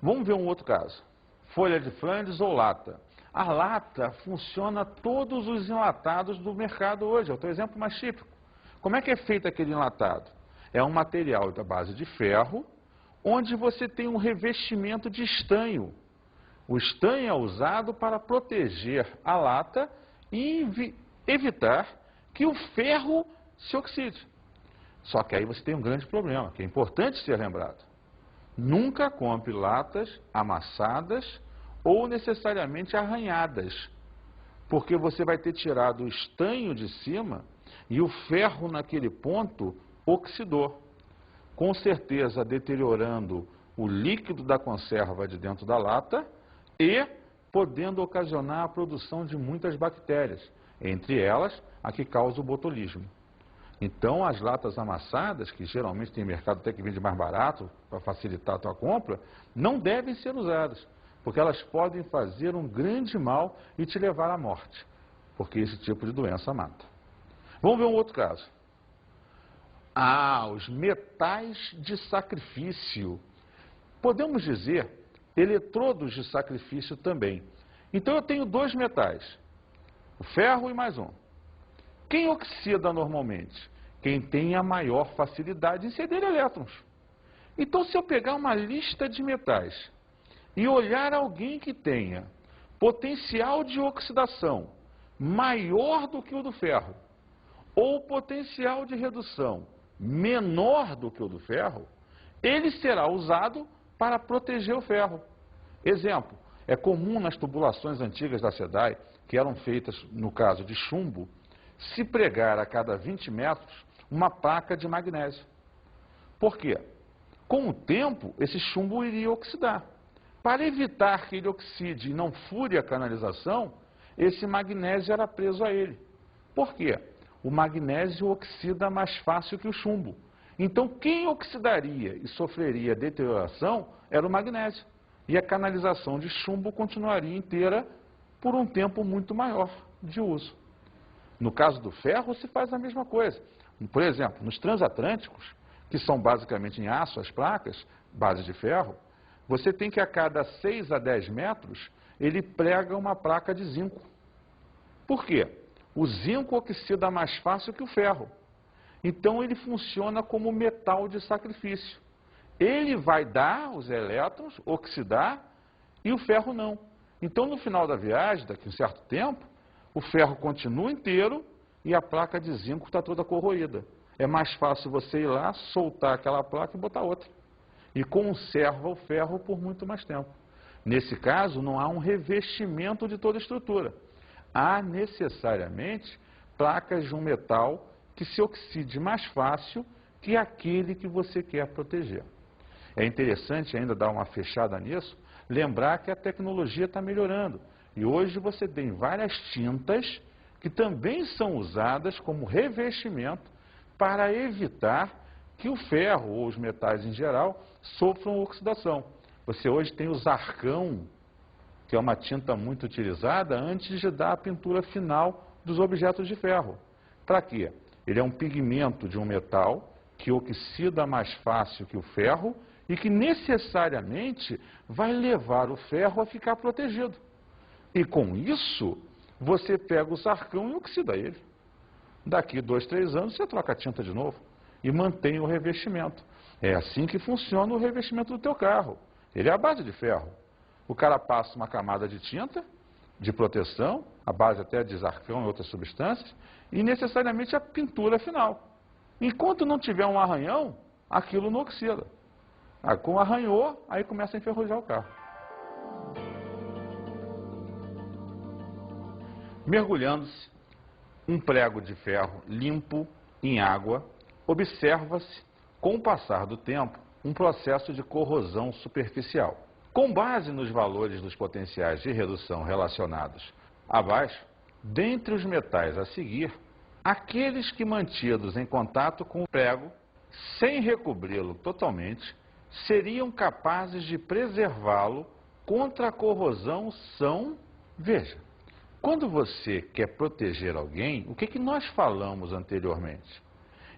Vamos ver um outro caso. Folha de Flandres ou lata. A lata funciona todos os enlatados do mercado hoje. É o teu exemplo mais típico. Como é que é feito aquele enlatado? É um material da base de ferro, onde você tem um revestimento de estanho. O estanho é usado para proteger a lata e evitar que o ferro se oxide. Só que aí você tem um grande problema, que é importante ser lembrado. Nunca compre latas amassadas ou necessariamente arranhadas, porque você vai ter tirado o estanho de cima e o ferro naquele ponto oxidou, com certeza deteriorando o líquido da conserva de dentro da lata e podendo ocasionar a produção de muitas bactérias, entre elas a que causa o botulismo. Então, as latas amassadas, que geralmente tem mercado até que vende mais barato para facilitar a tua compra, não devem ser usadas, porque elas podem fazer um grande mal e te levar à morte, porque esse tipo de doença mata. Vamos ver um outro caso. Os metais de sacrifício. Podemos dizer eletrodos de sacrifício também. Então eu tenho dois metais, o ferro e mais um. Quem oxida normalmente? Quem tem a maior facilidade em ceder elétrons. Então, se eu pegar uma lista de metais e olhar alguém que tenha potencial de oxidação maior do que o do ferro, ou potencial de redução menor do que o do ferro, ele será usado para proteger o ferro. Exemplo, é comum nas tubulações antigas da SEDAI, que eram feitas no caso de chumbo, se pregar a cada 20 metros uma placa de magnésio. Por quê? Com o tempo, esse chumbo iria oxidar. Para evitar que ele oxide e não fure a canalização, esse magnésio era preso a ele. Por quê? O magnésio oxida mais fácil que o chumbo. Então, quem oxidaria e sofreria deterioração era o magnésio. E a canalização de chumbo continuaria inteira por um tempo muito maior de uso. No caso do ferro, se faz a mesma coisa. Por exemplo, nos transatlânticos, que são basicamente em aço as placas, base de ferro, você tem que a cada 6 a 10 metros, ele prega uma placa de zinco. Por quê? O zinco oxida mais fácil que o ferro. Então, ele funciona como metal de sacrifício. Ele vai dar os elétrons, oxidar, e o ferro não. Então, no final da viagem, daqui a um certo tempo, o ferro continua inteiro e a placa de zinco está toda corroída. É mais fácil você ir lá, soltar aquela placa e botar outra. E conserva o ferro por muito mais tempo. Nesse caso, não há um revestimento de toda a estrutura. Há necessariamente placas de um metal que se oxide mais fácil que aquele que você quer proteger. É interessante ainda dar uma fechada nisso, lembrar que a tecnologia está melhorando. E hoje você tem várias tintas que também são usadas como revestimento para evitar que o ferro ou os metais em geral sofram oxidação. Você hoje tem o Zarcão, que é uma tinta muito utilizada antes de dar a pintura final dos objetos de ferro. Para quê? Ele é um pigmento de um metal que oxida mais fácil que o ferro e que necessariamente vai levar o ferro a ficar protegido. E com isso, você pega o Zarcão e oxida ele. Daqui 2, 3 anos, você troca a tinta de novo e mantém o revestimento. É assim que funciona o revestimento do teu carro. Ele é a base de ferro. O cara passa uma camada de tinta, de proteção, a base até de Zarcão e outras substâncias, e necessariamente a pintura final. Enquanto não tiver um arranhão, aquilo não oxida. Com arranhou, aí começa a enferrujar o carro. Mergulhando-se um prego de ferro limpo em água, observa-se, com o passar do tempo, um processo de corrosão superficial. Com base nos valores dos potenciais de redução relacionados abaixo, dentre os metais a seguir, aqueles que mantidos em contato com o prego, sem recobri-lo totalmente, seriam capazes de preservá-lo contra a corrosão são, veja, quando você quer proteger alguém, o que nós falamos anteriormente?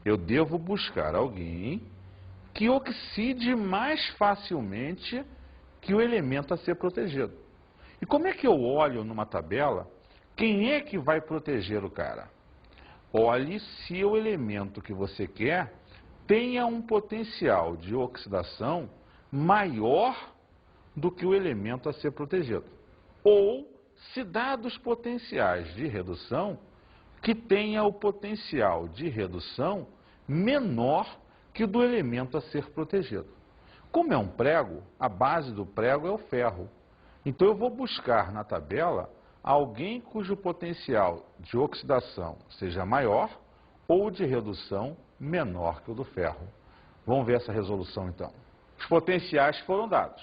Eu devo buscar alguém que oxide mais facilmente que o elemento a ser protegido. E como é que eu olho numa tabela quem é que vai proteger o cara? Olhe se o elemento que você quer tenha um potencial de oxidação maior do que o elemento a ser protegido. Ou se dados potenciais de redução que tenha o potencial de redução menor que o do elemento a ser protegido. Como é um prego, a base do prego é o ferro. Então eu vou buscar na tabela alguém cujo potencial de oxidação seja maior ou de redução menor que o do ferro. Vamos ver essa resolução então. Os potenciais foram dados.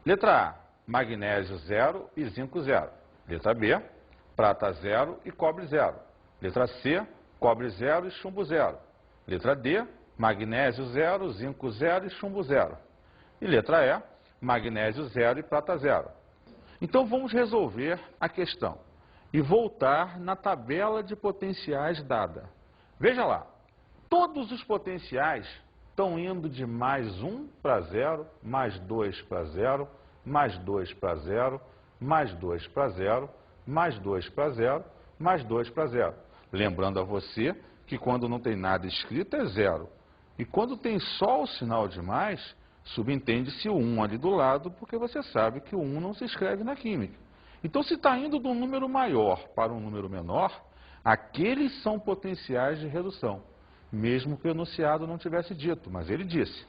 Letra A, magnésio 0 e zinco 0. Letra B, prata 0 e cobre 0. Letra C, cobre 0 e chumbo 0. Letra D, magnésio 0, zinco 0 e chumbo 0. E letra E, magnésio 0 e prata 0. Então vamos resolver a questão e voltar na tabela de potenciais dada. Veja lá, todos os potenciais estão indo de mais 1 para 0, mais 2 para 0, mais 2 para 0, mais 2 para 0, mais 2 para 0, mais 2 para 0. Lembrando a você que quando não tem nada escrito é 0. E quando tem só o sinal de mais, subentende-se o 1 ali do lado, porque você sabe que o 1 não se escreve na química. Então, se está indo de um número maior para um número menor, aqueles são potenciais de redução, mesmo que o enunciado não tivesse dito, mas ele disse.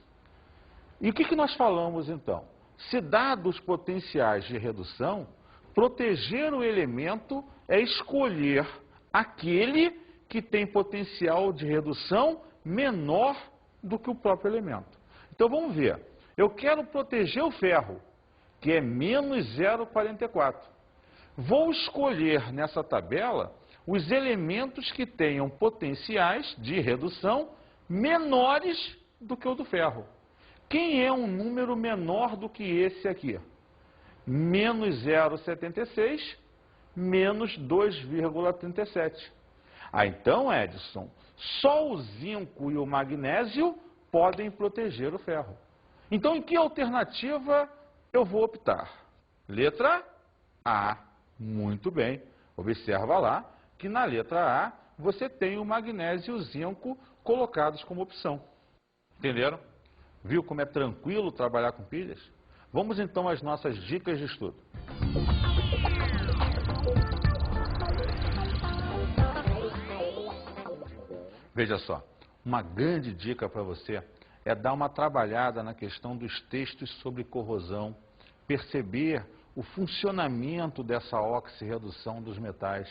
E o que nós falamos então? Se dados potenciais de redução, proteger o elemento é escolher aquele que tem potencial de redução menor do que o próprio elemento. Então vamos ver. Eu quero proteger o ferro, que é menos 0,44. Vou escolher nessa tabela os elementos que tenham potenciais de redução menores do que o do ferro. Quem é um número menor do que esse aqui? Menos 0,76, menos 2,37. Ah, então, Edson, só o zinco e o magnésio podem proteger o ferro. Então, em que alternativa eu vou optar? Letra A. Muito bem. Observa lá que na letra A você tem o magnésio e o zinco colocados como opção. Entenderam? Viu como é tranquilo trabalhar com pilhas? Vamos então às nossas dicas de estudo. Veja só, uma grande dica para você é dar uma trabalhada na questão dos textos sobre corrosão, perceber o funcionamento dessa oxirredução dos metais.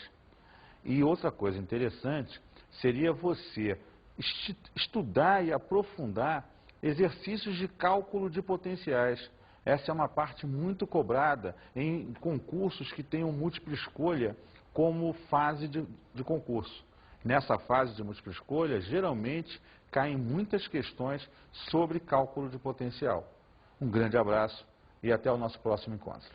E outra coisa interessante seria você estudar e aprofundar exercícios de cálculo de potenciais. Essa é uma parte muito cobrada em concursos que tenham múltipla escolha como fase de concurso. Nessa fase de múltipla escolha, geralmente caem muitas questões sobre cálculo de potencial. Um grande abraço e até o nosso próximo encontro.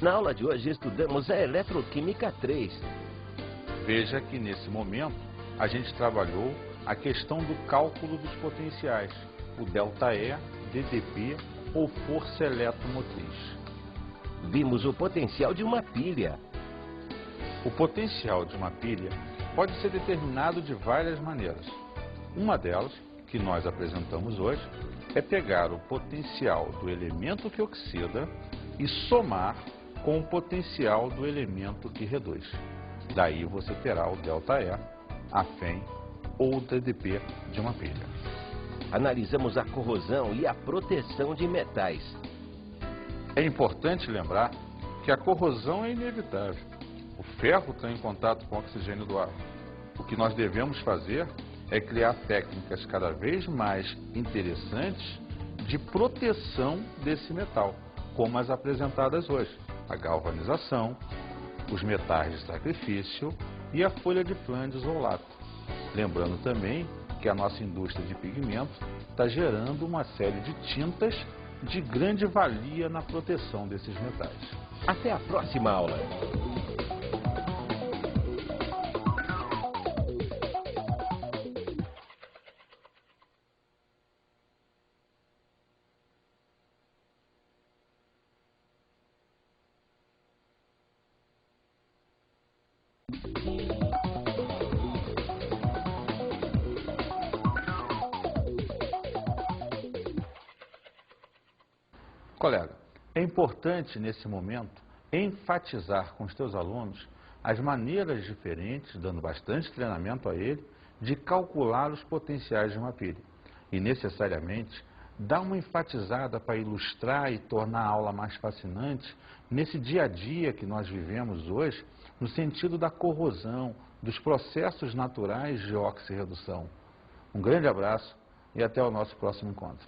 Na aula de hoje estudamos a Eletroquímica 3. Veja que nesse momento a gente trabalhou a questão do cálculo dos potenciais, o ΔE, DDP ou força eletromotriz. Vimos o potencial de uma pilha. O potencial de uma pilha pode ser determinado de várias maneiras. Uma delas, que nós apresentamos hoje, é pegar o potencial do elemento que oxida e somar com o potencial do elemento que reduz. Daí você terá o ΔE, a FEM ou o DDP de uma pilha. Analisamos a corrosão e a proteção de metais. É importante lembrar que a corrosão é inevitável. O ferro está em contato com o oxigênio do ar. O que nós devemos fazer é criar técnicas cada vez mais interessantes de proteção desse metal, como as apresentadas hoje. A galvanização, os metais de sacrifício e a folha de flan de isolato. Lembrando também que a nossa indústria de pigmentos está gerando uma série de tintas de grande valia na proteção desses metais. Até a próxima aula! Colega, é importante nesse momento enfatizar com os teus alunos as maneiras diferentes, dando bastante treinamento a ele, de calcular os potenciais de uma pilha. E necessariamente dar uma enfatizada para ilustrar e tornar a aula mais fascinante nesse dia a dia que nós vivemos hoje, no sentido da corrosão, dos processos naturais de oxirredução. Um grande abraço e até o nosso próximo encontro.